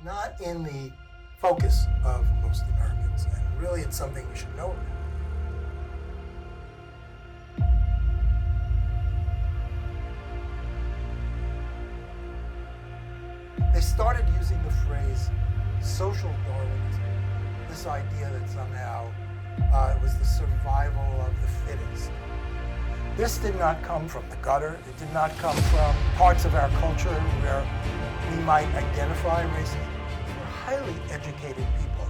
not in the focus of most Americans, and really it's something we should know about. They started using the phrase social Darwinism, this idea that somehow it was the survival of the fittest. This did not come from the gutter. It did not come from parts of our culture where we might identify racism. We're highly educated people.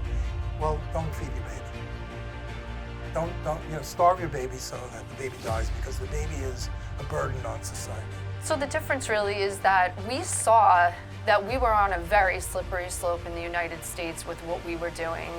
Well, don't feed your baby. Don't starve your baby so that the baby dies, because the baby is a burden on society. So the difference really is that we saw that we were on a very slippery slope in the United States with what we were doing.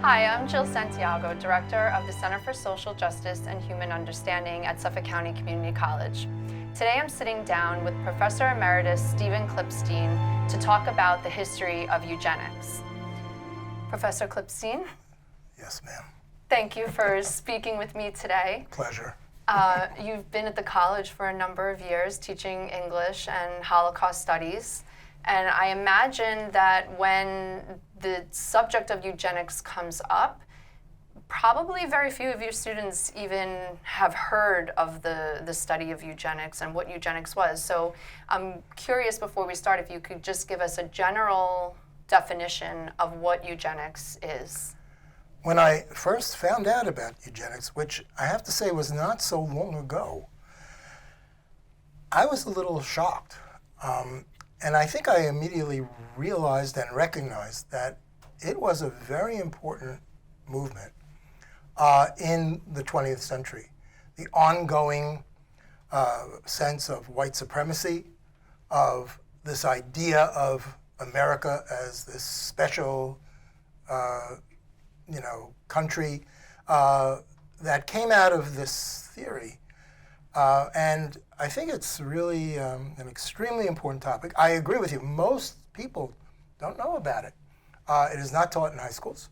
Hi, I'm Jill Santiago, Director of the Center for Social Justice and Human Understanding at Suffolk County Community College. Today I'm sitting down with Professor Emeritus Stephen Klipstein to talk about the history of eugenics. Professor Klipstein? Yes, ma'am. Thank you for speaking with me today. Pleasure. You've been at the college for a number of years teaching English and Holocaust studies. And I imagine that when the subject of eugenics comes up, probably very few of your students even have heard of the study of eugenics and what eugenics was. So I'm curious, before we start, if you could just give us a general definition of what eugenics is. When I first found out about eugenics, which I have to say was not so long ago, I was a little shocked. And I think I immediately realized and recognized that it was a very important movement in the 20th century. The ongoing sense of white supremacy, of this idea of America as this special country that came out of this theory. And I think it's really an extremely important topic. I agree with you. Most people don't know about it. It is not taught in high schools,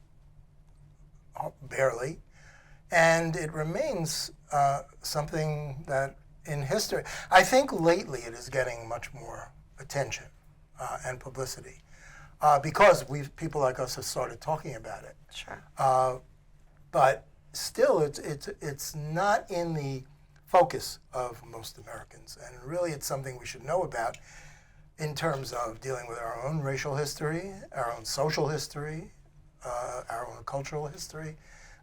barely. And it remains something that in history, I think lately it is getting much more attention and publicity because people like us have started talking about it. Sure. But still, it's not in the focus of most Americans, and really it's something we should know about in terms of dealing with our own racial history, our own social history, our own cultural history.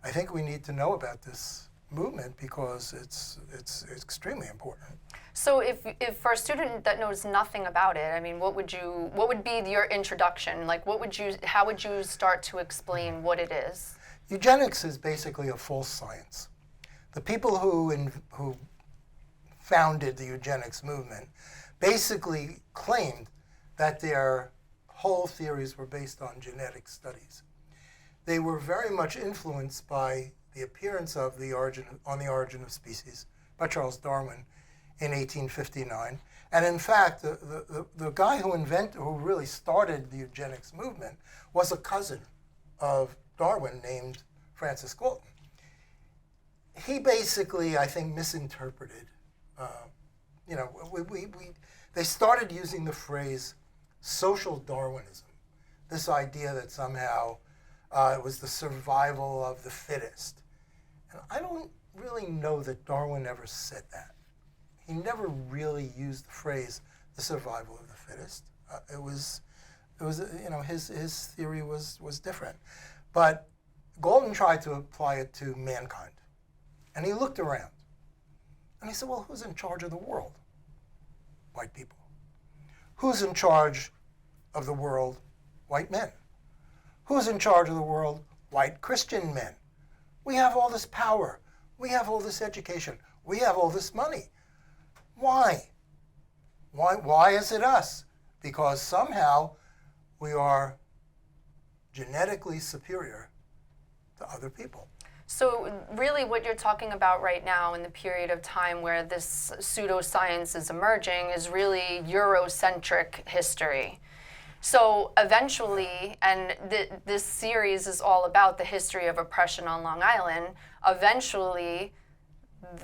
I think we need to know about this movement because it's extremely important. So if for a student that knows nothing about it, I mean, what would be your introduction? Like, how would you start to explain what it is? Eugenics is basically a false science. The people who founded the eugenics movement basically claimed that their whole theories were based on genetic studies. They were very much influenced by the appearance of On the Origin of Species by Charles Darwin in 1859. And in fact, the guy who really started the eugenics movement was a cousin of Darwin named Francis Galton. He basically, I think, misinterpreted. they started using the phrase social Darwinism, this idea that somehow it was the survival of the fittest. And I don't really know that Darwin ever said that. He never really used the phrase the survival of the fittest. It was his theory was different. But Galton tried to apply it to mankind. And he looked around. And he said, well, who's in charge of the world? White people. Who's in charge of the world? White men. Who's in charge of the world? White Christian men. We have all this power. We have all this education. We have all this money. Why? Why is it us? Because somehow we are genetically superior to other people. So really what you're talking about right now in the period of time where this pseudoscience is emerging is really Eurocentric history. So eventually, and this series is all about the history of oppression on Long Island, eventually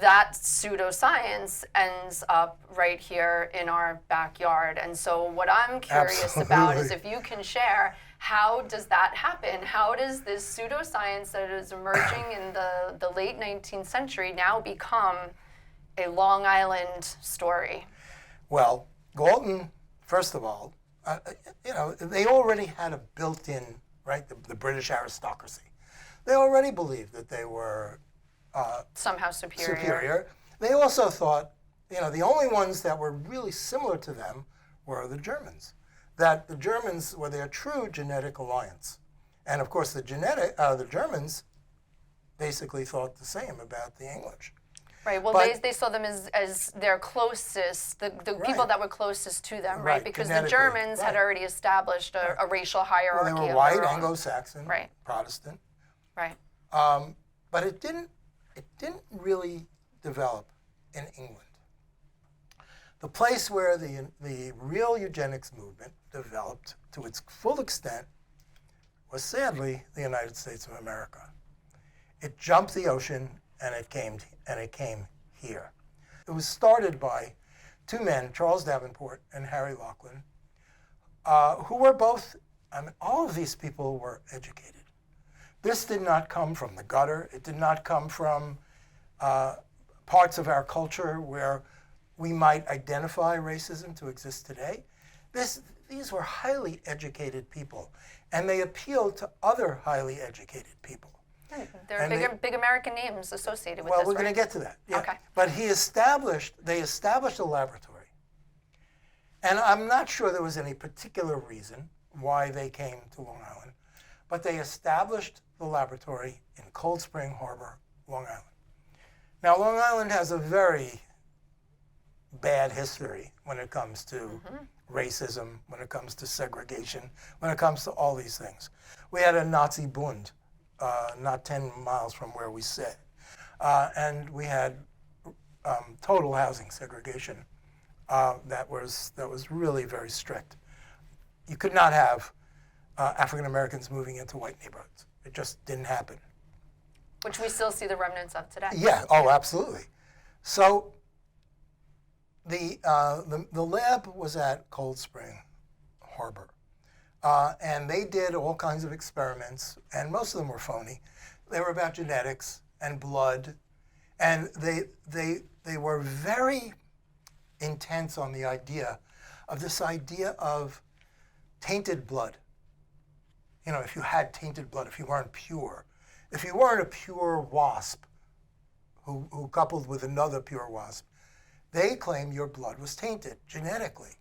that pseudoscience ends up right here in our backyard. And so what I'm curious about is if you can share, how does that happen? How does this pseudoscience that is emerging in the late 19th century now become a Long Island story? Well, Galton, first of all, they already had a built-in, right, the British aristocracy. They already believed that they were somehow superior. They also thought, the only ones that were really similar to them were the Germans. That the Germans were their true genetic alliance. And of course, the Germans basically thought the same about the English. Right. Well, they saw them as their closest, the people that were closest to them, right? Because the Germans had already established a racial hierarchy. Well, they were white, Anglo-Saxon, Protestant. Right. But it didn't really develop in England. The place where the real eugenics movement developed to its full extent was sadly the United States of America. It jumped the ocean and it came here. It was started by two men, Charles Davenport and Harry Laughlin, who were both, all of these people were educated. This did not come from the gutter. It did not come from parts of our culture where we might identify racism to exist today. These were highly educated people, and they appealed to other highly educated people. There are big American names associated with this, Well, we're going to get to that. Yeah. Okay. But they established a laboratory. And I'm not sure there was any particular reason why they came to Long Island, but they established the laboratory in Cold Spring Harbor, Long Island. Now, Long Island has a very bad history when it comes to racism, when it comes to segregation, when it comes to all these things. We had a Nazi Bund, not 10 miles from where we sit. And we had total housing segregation that was really very strict. You could not have African Americans moving into white neighborhoods. It just didn't happen. Which we still see the remnants of today. Yeah, oh, absolutely. So the lab was at Cold Spring Harbor. And they did all kinds of experiments, and most of them were phony. They were about genetics and blood, and they were very intense on the idea of tainted blood. If you had tainted blood, if you weren't a pure wasp who coupled with another pure wasp, they claimed your blood was tainted genetically,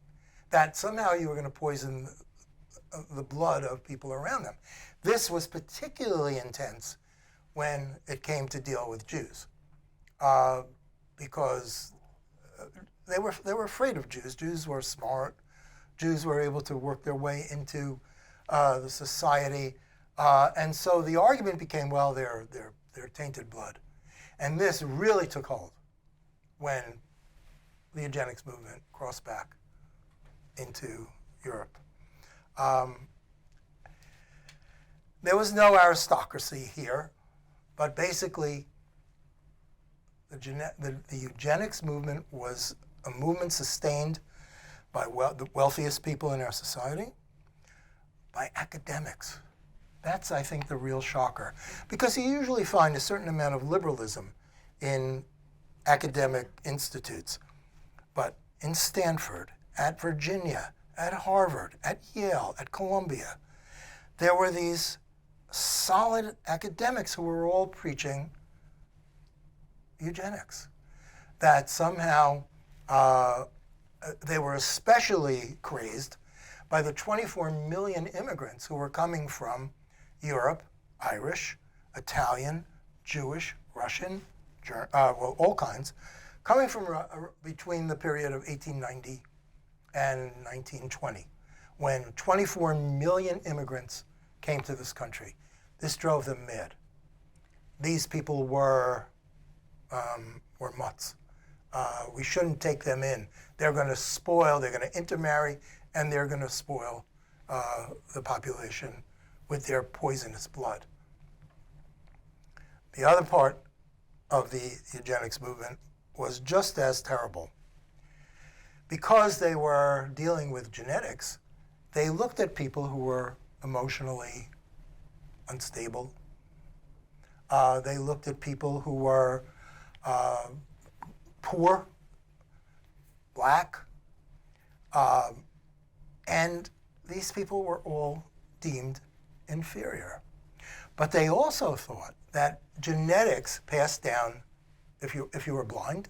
that somehow you were going to poison the blood of people around them. This was particularly intense when it came to deal with Jews, because they were afraid of Jews. Jews were smart. Jews were able to work their way into the society, and so the argument became, well, they're tainted blood, and this really took hold when the eugenics movement crossed back into Europe. There was no aristocracy here, but basically the eugenics movement was a movement sustained by the wealthiest people in our society, by academics. That's, I think, the real shocker. Because you usually find a certain amount of liberalism in academic institutes. But in Stanford, at Virginia, at Harvard, at Yale, at Columbia, there were these solid academics who were all preaching eugenics. That somehow they were especially crazed by the 24 million immigrants who were coming from Europe, Irish, Italian, Jewish, Russian, well, all kinds, coming from between the period of 1890 and 1920, when 24 million immigrants came to this country. This drove them mad. These people were mutts. We shouldn't take them in. They're going to spoil, they're going to intermarry, and they're going to spoil the population with their poisonous blood. The other part of the eugenics movement was just as terrible. Because they were dealing with genetics, they looked at people who were emotionally unstable. They looked at people who were poor, black, and these people were all deemed inferior. But they also thought that genetics passed down if you were blind,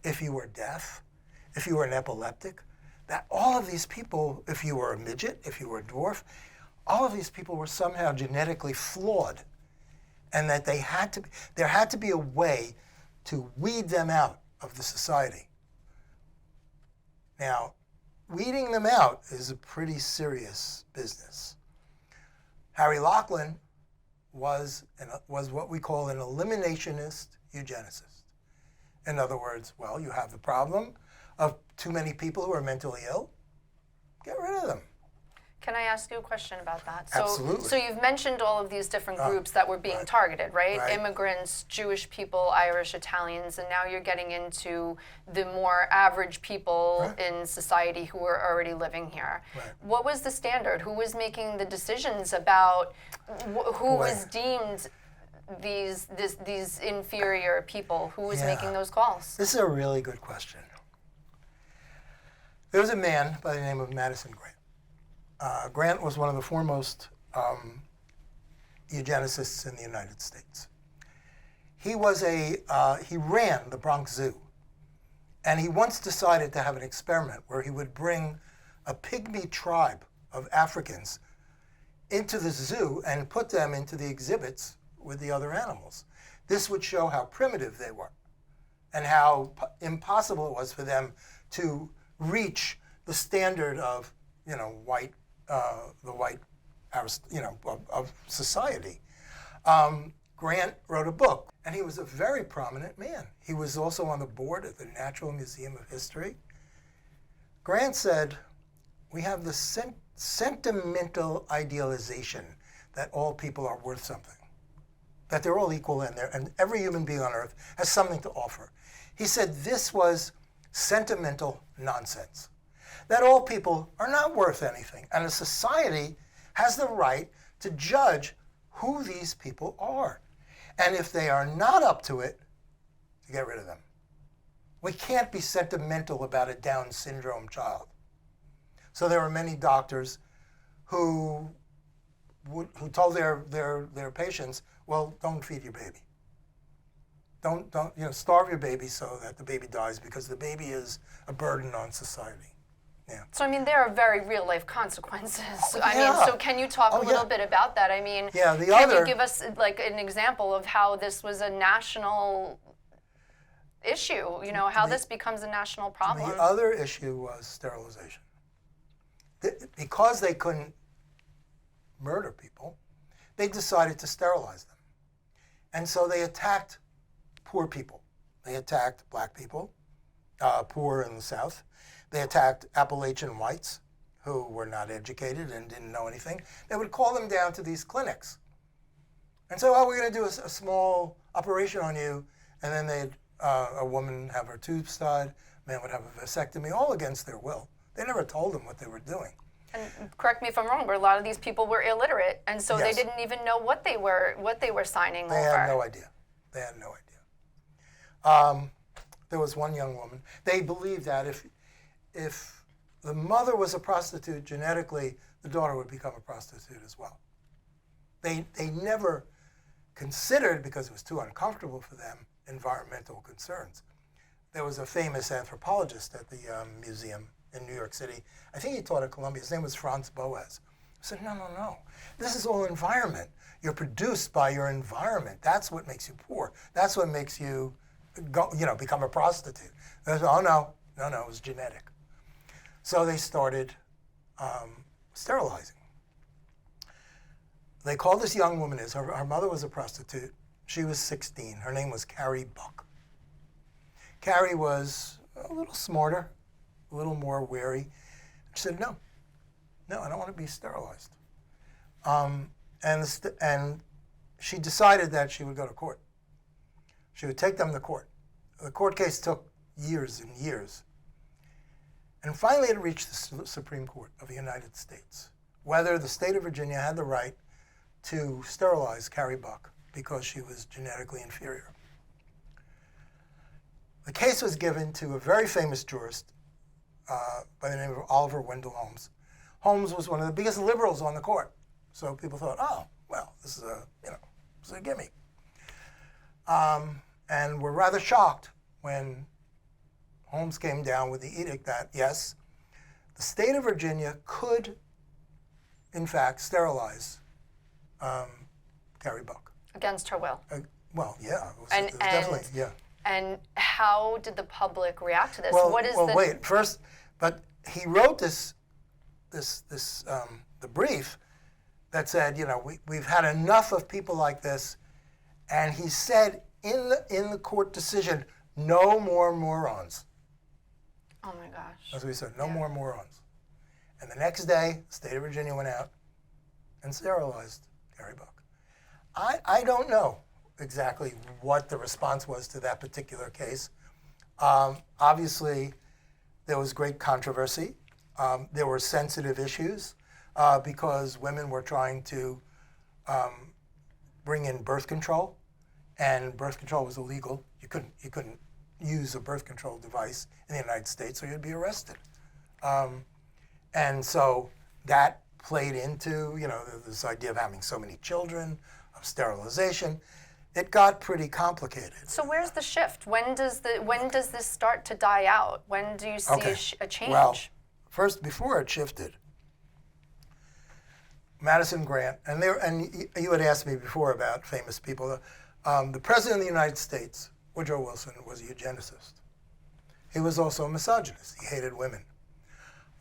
if you were deaf, if you were an epileptic, that all of these people, if you were a midget, if you were a dwarf, all of these people were somehow genetically flawed, and that there had to be a way to weed them out of the society. Now, weeding them out is a pretty serious business. Harry Laughlin was what we call an eliminationist eugenicist. In other words, well, you have the problem of too many people who are mentally ill, get rid of them. Can I ask you a question about that? Absolutely. So you've mentioned all of these different groups that were being targeted, right? Immigrants, Jewish people, Irish, Italians, and now you're getting into the more average people in society who are already living here. What was the standard? Who was making the decisions about who was deemed these inferior people? Who was making those calls? This is a really good question. There was a man by the name of Madison Grant. Grant was one of the foremost eugenicists in the United States. He ran the Bronx Zoo, and he once decided to have an experiment where he would bring a pygmy tribe of Africans into the zoo and put them into the exhibits with the other animals. This would show how primitive they were and how impossible it was for them to reach the standard of, white, of society. Grant wrote a book, and he was a very prominent man. He was also on the board at the Natural Museum of History. Grant said, we have the sentimental idealization that all people are worth something, that they're all equal and every human being on earth has something to offer. He said this was sentimental nonsense, that all people are not worth anything, and a society has the right to judge who these people are. And if they are not up to it, to get rid of them. We can't be sentimental about a Down syndrome child. So there were many doctors who told their patients, well, don't feed your baby. Don't starve your baby so that the baby dies, because the baby is a burden on society. Yeah. So there are very real life consequences. So can you talk a little bit about that? Can you give us an example of how this was a national issue? How this becomes a national problem? The other issue was sterilization. Because they couldn't murder people, they decided to sterilize them. And so they attacked poor people. They attacked black people, poor in the South. They attacked Appalachian whites who were not educated and didn't know anything. They would call them down to these clinics and say, we're going to do a small operation on you. And then a woman have her tubes tied, man would have a vasectomy, all against their will. They never told them what they were doing. And correct me if I'm wrong, but a lot of these people were illiterate, and so Yes. they didn't even know what they were signing over. They had no idea. They had no idea. There was one young woman. They believed that if the mother was a prostitute genetically, the daughter would become a prostitute as well. They never considered, because it was too uncomfortable for them, environmental concerns. There was a famous anthropologist at the museum in New York City. I think he taught at Columbia. His name was Franz Boas. He said, no. This is all environment. You're produced by your environment. That's what makes you poor. That's what makes you become a prostitute. They said, oh, no, it was genetic. So they started sterilizing. They called this young woman her mother was a prostitute. She was 16. Her name was Carrie Buck. Carrie was a little smarter, a little more wary. She said, no, I don't want to be sterilized. And she decided that she would go to court. She would take them to court. The court case took years and years. And finally it reached the Supreme Court of the United States, whether the state of Virginia had the right to sterilize Carrie Buck because she was genetically inferior. The case was given to a very famous jurist by the name of Oliver Wendell Holmes. Holmes was one of the biggest liberals on the court, so people thought, oh, well, this is a gimme. And were rather shocked when Holmes came down with the edict that, yes, the state of Virginia could, in fact, sterilize Carrie Buck. Against her will. Well, yeah, it was definitely, yeah. And how did the public react to this? Wait, first, but he wrote the brief that said, we've had enough of people like this, and he said in the court decision, no more morons. Oh my gosh. That's what he said, no more morons. And the next day, the state of Virginia went out and sterilized Carrie Buck. I don't know exactly what the response was to that particular case. Obviously, there was great controversy. There were sensitive issues because women were trying to bring in birth control, and birth control was illegal. You couldn't use a birth control device in the United States, or you'd be arrested. And so that played into this idea of having so many children, of sterilization. It got pretty complicated. So where's the shift? When does this start to die out? When do you see a change? Well, first, before it shifted, Madison Grant, and you had asked me before about famous people. The President of the United States, Woodrow Wilson, was a eugenicist. He was also a misogynist. He hated women.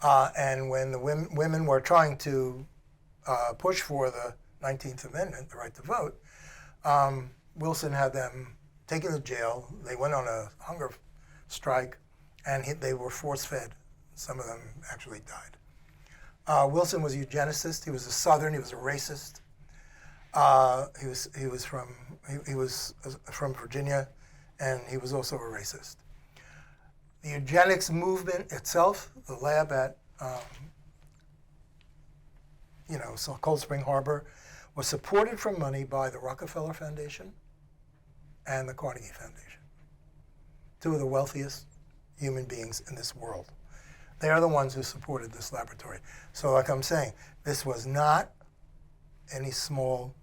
And when the women were trying to push for the 19th Amendment, the right to vote, Wilson had them taken to jail. They went on a hunger strike, and they were force-fed. Some of them actually died. Wilson was a eugenicist. He was a Southern. He was a racist. He was from Virginia, and he was also a racist. The eugenics movement itself, the lab at Cold Spring Harbor, was supported from money by the Rockefeller Foundation and the Carnegie Foundation, two of the wealthiest human beings in this world. They are the ones who supported this laboratory. So like I'm saying, this was not any small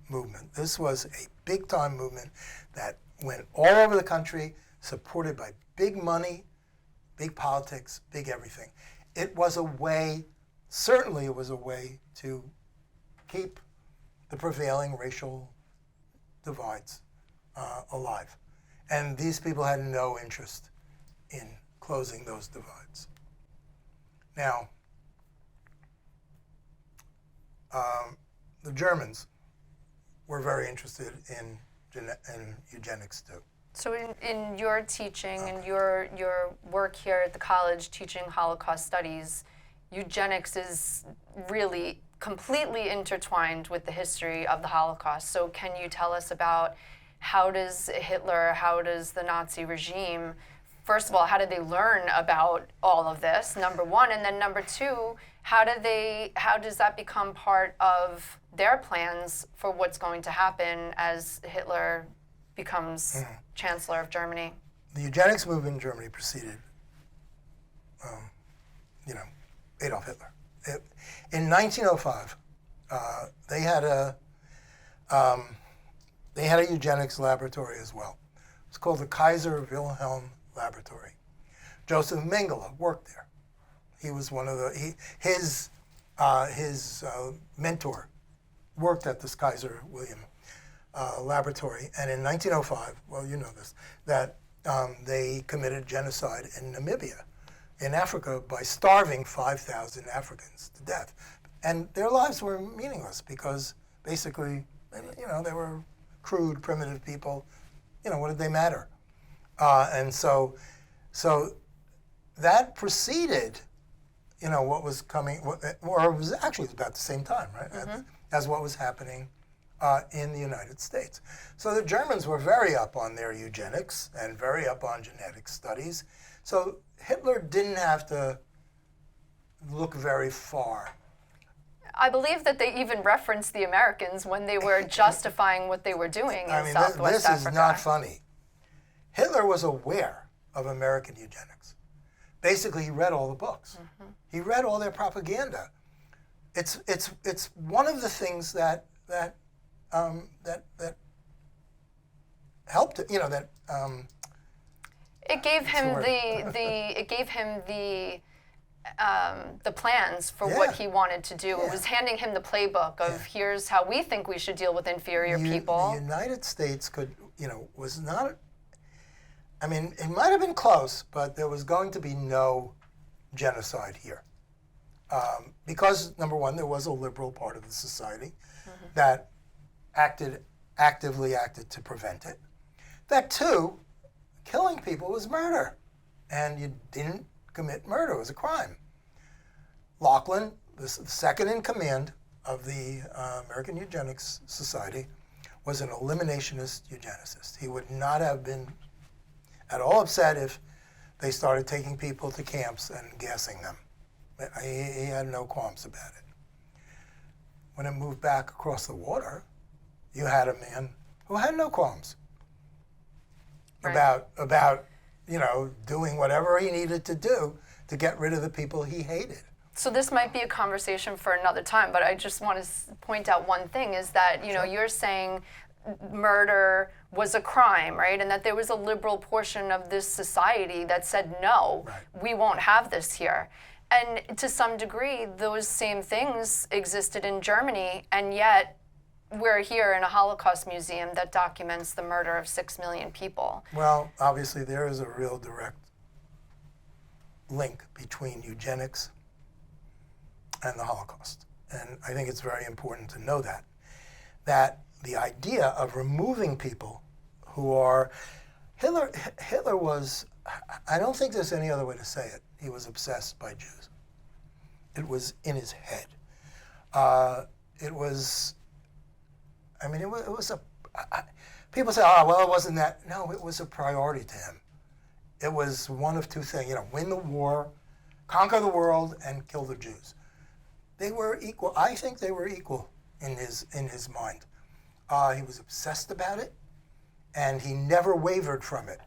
movement. This was a big-time movement that went all over the country, supported by big money, big politics, big everything. It was a way, certainly it was a way to keep the prevailing racial divides alive. And these people had no interest in closing those divides. Now, the Germans were very interested in eugenics too. So in your teaching and your work here at the college teaching Holocaust studies, eugenics is really completely intertwined with the history of the Holocaust. So can you tell us about how does Hitler, how does the Nazi regime first of all, how did they learn about all of this, number one? And then number two, how does that become part of their plans for what's going to happen as Hitler becomes Chancellor of Germany? The eugenics movement in Germany preceded, Adolf Hitler. In 1905, they had a eugenics laboratory as well. It's called the Kaiser Wilhelm Laboratory. Joseph Mengele worked there. He was one of his mentor worked at this Kaiser Wilhelm laboratory. And in 1905, well, you know this, that they committed genocide in Namibia, in Africa, by starving 5,000 Africans to death. And their lives were meaningless because basically, they were crude, primitive people. What did they matter? And so that preceded, what was coming, or it was actually about the same time, right, as what was happening in the United States. So the Germans were very up on their eugenics and very up on genetic studies. So Hitler didn't have to look very far. I believe that they even referenced the Americans when they were justifying what they were doing in Southwest Africa. This is not funny. Hitler was aware of American eugenics. Basically, he read all the books. He read all their propaganda. It's one of the things that helped it. It gave him the plans for what he wanted to do. It was handing him the playbook of here's how we think we should deal with inferior people. The United States was not. It might have been close, but there was going to be no genocide here. Because, number one, there was a liberal part of the society that actively acted to prevent it. That, two, killing people was murder. And you didn't commit murder. It was a crime. Laughlin, the second in command of the American Eugenics Society, was an eliminationist eugenicist. He would not have been at all upset if they started taking people to camps and gassing them. He had no qualms about it. When it moved back across the water, you had a man who had no qualms about doing whatever he needed to do to get rid of the people he hated. So this might be a conversation for another time, but I just want to point out one thing is that, you're saying murder was a crime, right? And that there was a liberal portion of this society that said, no, we won't have this here. And to some degree, those same things existed in Germany, and yet we're here in a Holocaust museum that documents the murder of 6 million people. Well, obviously there is a real direct link between eugenics and the Holocaust. And I think it's very important to know that the idea of removing people who are, Hitler was, I don't think there's any other way to say it, he was obsessed by Jews. It was in his head. It was people say, it wasn't that. No, it was a priority to him. It was one of two things, win the war, conquer the world, and kill the Jews. They were equal. I think they were equal in his mind. He was obsessed about it, and he never wavered from it.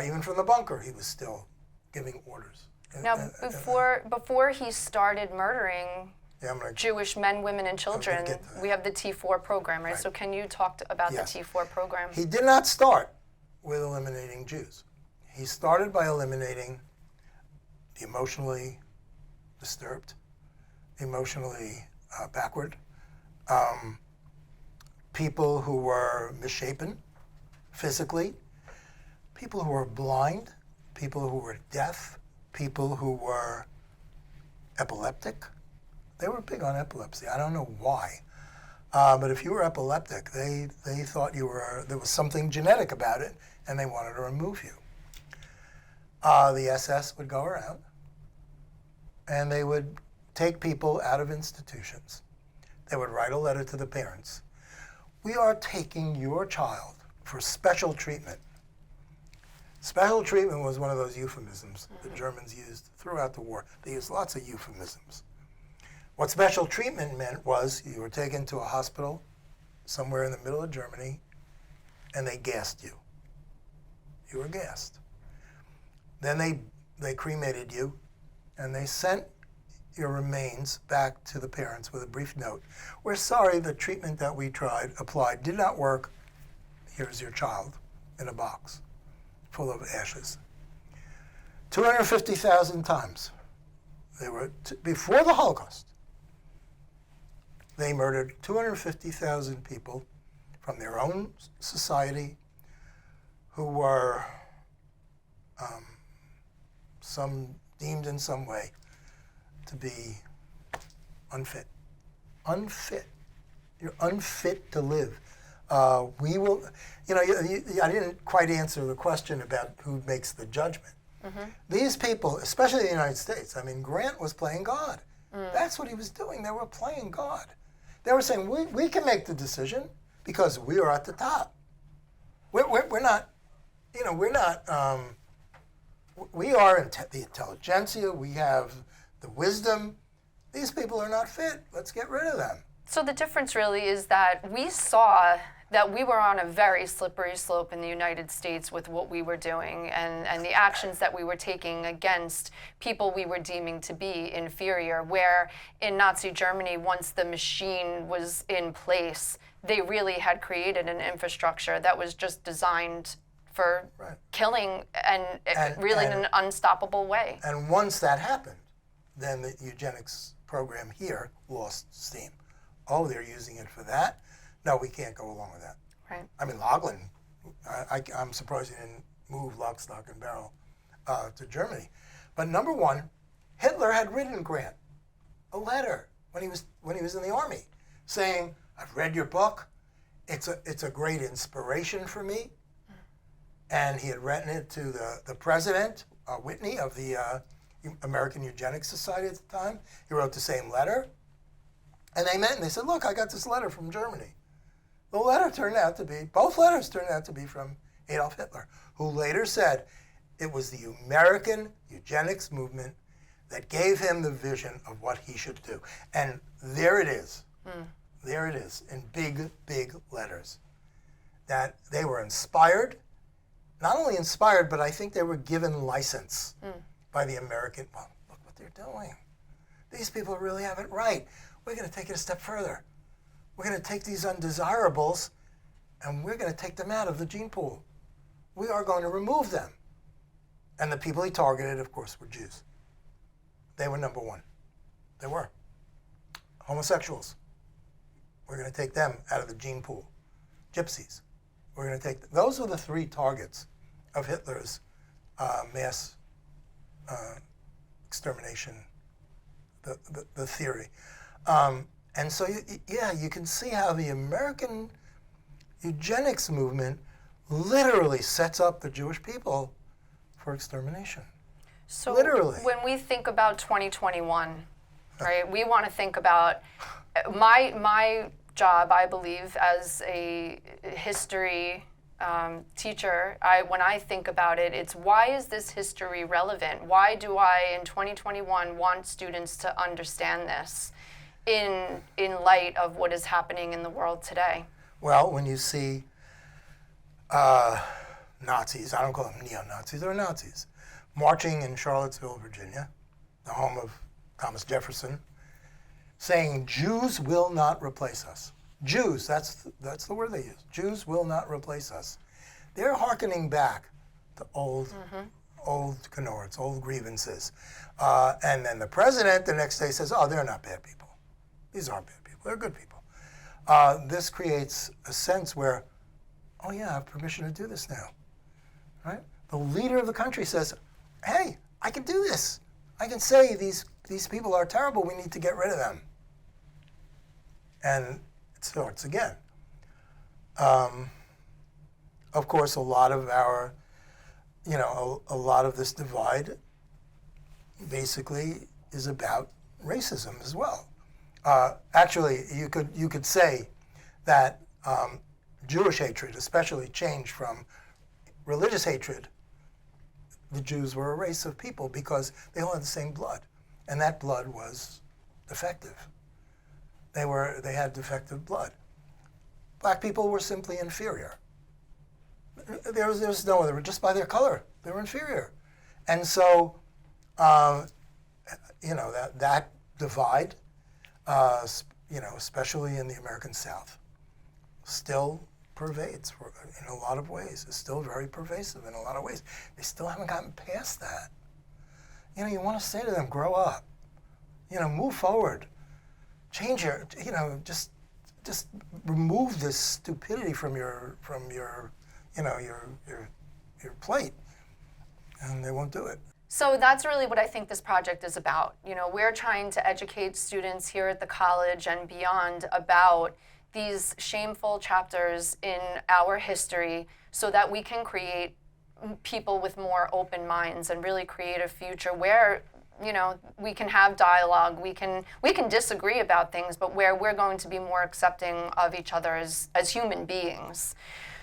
Even from the bunker, he was still giving orders. Now, before he started murdering Jewish men, women, and children, we have the T4 program, right? So can you talk about the T4 program? He did not start with eliminating Jews. He started by eliminating the emotionally disturbed, emotionally backward, people who were misshapen physically, people who were blind, people who were deaf, people who were epileptic. They were big on epilepsy. I don't know why. But if you were epileptic, they thought there was something genetic about it, and they wanted to remove you. The SS would go around, and they would take people out of institutions. They would write a letter to the parents. We are taking your child for special treatment. Special treatment was one of those euphemisms the Germans used throughout the war. They used lots of euphemisms. What special treatment meant was you were taken to a hospital somewhere in the middle of Germany, and they gassed you. You were gassed. Then they cremated you, and they sent your remains back to the parents with a brief note. We're sorry the treatment that we applied did not work. Here's your child in a box full of ashes. 250,000 times. They were, before the Holocaust, they murdered 250,000 people from their own society who were deemed in some way to be unfit. Unfit. You're unfit to live. We will, I didn't quite answer the question about who makes the judgment. These people, especially in the United States, I mean, Grant was playing God. That's what he was doing. They were playing God. They were saying, we can make the decision because we are at the top. We're not, we are the intelligentsia, we have the wisdom. These people are not fit. Let's get rid of them. So the difference really is that we saw that we were on a very slippery slope in the United States with what we were doing and the actions that we were taking against people we were deeming to be inferior, where in Nazi Germany, once the machine was in place, they really had created an infrastructure that was just designed for killing and really in an unstoppable way. And once that happened, then the eugenics program here lost steam. Oh, they're using it for that? No, we can't go along with that. Right. I mean, Lachlan, I'm surprised he didn't move lock, stock, and barrel to Germany. But number one, Hitler had written Grant a letter when he was in the army, saying, "I've read your book. It's a great inspiration for me." And he had written it to the president, Whitney, of the American Eugenics Society at the time. He wrote the same letter. And they met and they said, "Look, I got this letter from Germany." The letter turned out to be, both letters turned out to be from Adolf Hitler, who later said it was the American eugenics movement that gave him the vision of what he should do. And there it is. There it is in big, big letters. That they were inspired, not only inspired, but I think they were given license by the American, well, look what they're doing. These people really have it right. We're going to take it a step further. We're going to take these undesirables and we're going to take them out of the gene pool. We are going to remove them. And the people he targeted, of course, were Jews. They were number one. They were. Homosexuals. We're going to take them out of the gene pool. Gypsies. We're going to take, those were the three targets of Hitler's mass extermination, the theory. And so, you can see how the American eugenics movement literally sets up the Jewish people for extermination. So literally. When we think about 2021, right, we want to think about my job, I believe, as a history teacher, when I think about it, it's why is this history relevant? Why do I, in 2021, want students to understand this in light of what is happening in the world today? Well, when you see Nazis, I don't call them neo-Nazis, they're Nazis, marching in Charlottesville, Virginia, the home of Thomas Jefferson, saying Jews will not replace us. Jews, that's the word they use. Jews will not replace us. They're hearkening back to old canards, old grievances. And then the president the next day says, "Oh, they're not bad people. These aren't bad people. They're good people." This creates a sense where, oh yeah, I have permission to do this now, right? The leader of the country says, "Hey, I can do this. I can say these people are terrible. We need to get rid of them." And it starts again. Of course, a lot of our, a lot of this divide basically is about racism as well. Actually, you could say that Jewish hatred especially changed from religious hatred the Jews were a race of people because they all had the same blood, and that blood was defective. They had defective blood. Black people were simply inferior. There was no other, just by their color, they were inferior. And so, that divide, especially in the American South, still pervades in a lot of ways. It's still very pervasive in a lot of ways. They still haven't gotten past that. You want to say to them, grow up. Move forward. Change your, just remove this stupidity from your plate, and they won't do it. So that's really what I think this project is about. We're trying to educate students here at the college and beyond about these shameful chapters in our history so that we can create people with more open minds and really create a future where we can have dialogue, we can disagree about things, but where we're going to be more accepting of each other as human beings.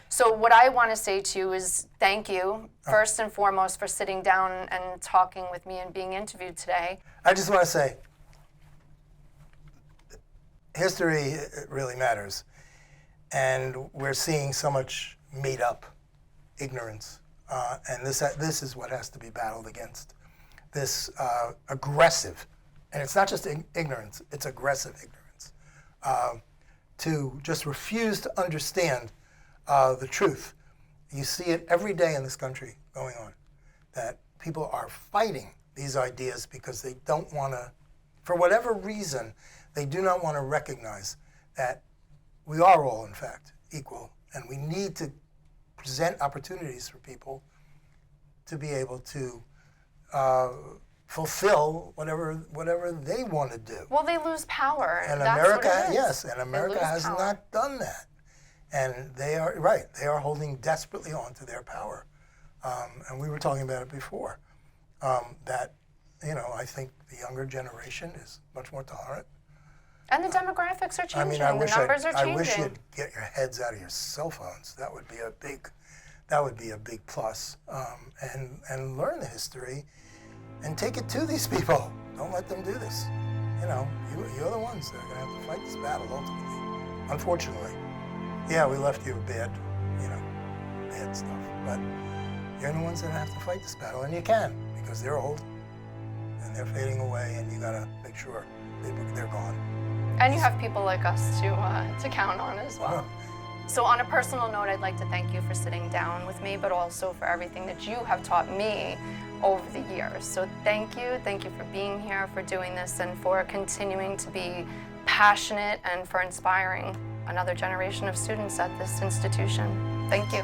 So what I want to say to you is thank you, first and foremost, for sitting down and talking with me and being interviewed today. I just want to say, history really matters. And we're seeing so much made-up ignorance. And this is what has to be battled against. This aggressive, and it's not just ignorance, it's aggressive ignorance, to just refuse to understand the truth. You see it every day in this country going on, that people are fighting these ideas because they don't want to, for whatever reason, they do not want to recognize that we are all, in fact, equal, and we need to present opportunities for people to be able to fulfill whatever they want to do. Well, they lose power. And that's America, what it is. yes, and America has power. not done that. And they are, right, they are holding desperately on to their power. And we were talking about it before, that, I think the younger generation is much more tolerant. And the demographics are changing. I the numbers are changing. I wish you'd get your heads out of your cell phones. That would be a big plus. And learn the history and take it to these people. Don't let them do this. You're the ones that are going to have to fight this battle ultimately, unfortunately. Yeah, we left you bad stuff, but you're the ones that have to fight this battle, and you can, because they're old, and they're fading away, and you gotta make sure they're gone. And you have people like us to count on as well. Uh-huh. So on a personal note, I'd like to thank you for sitting down with me, but also for everything that you have taught me over the years. So thank you for being here, for doing this, and for continuing to be passionate and for inspiring another generation of students at this institution. Thank you.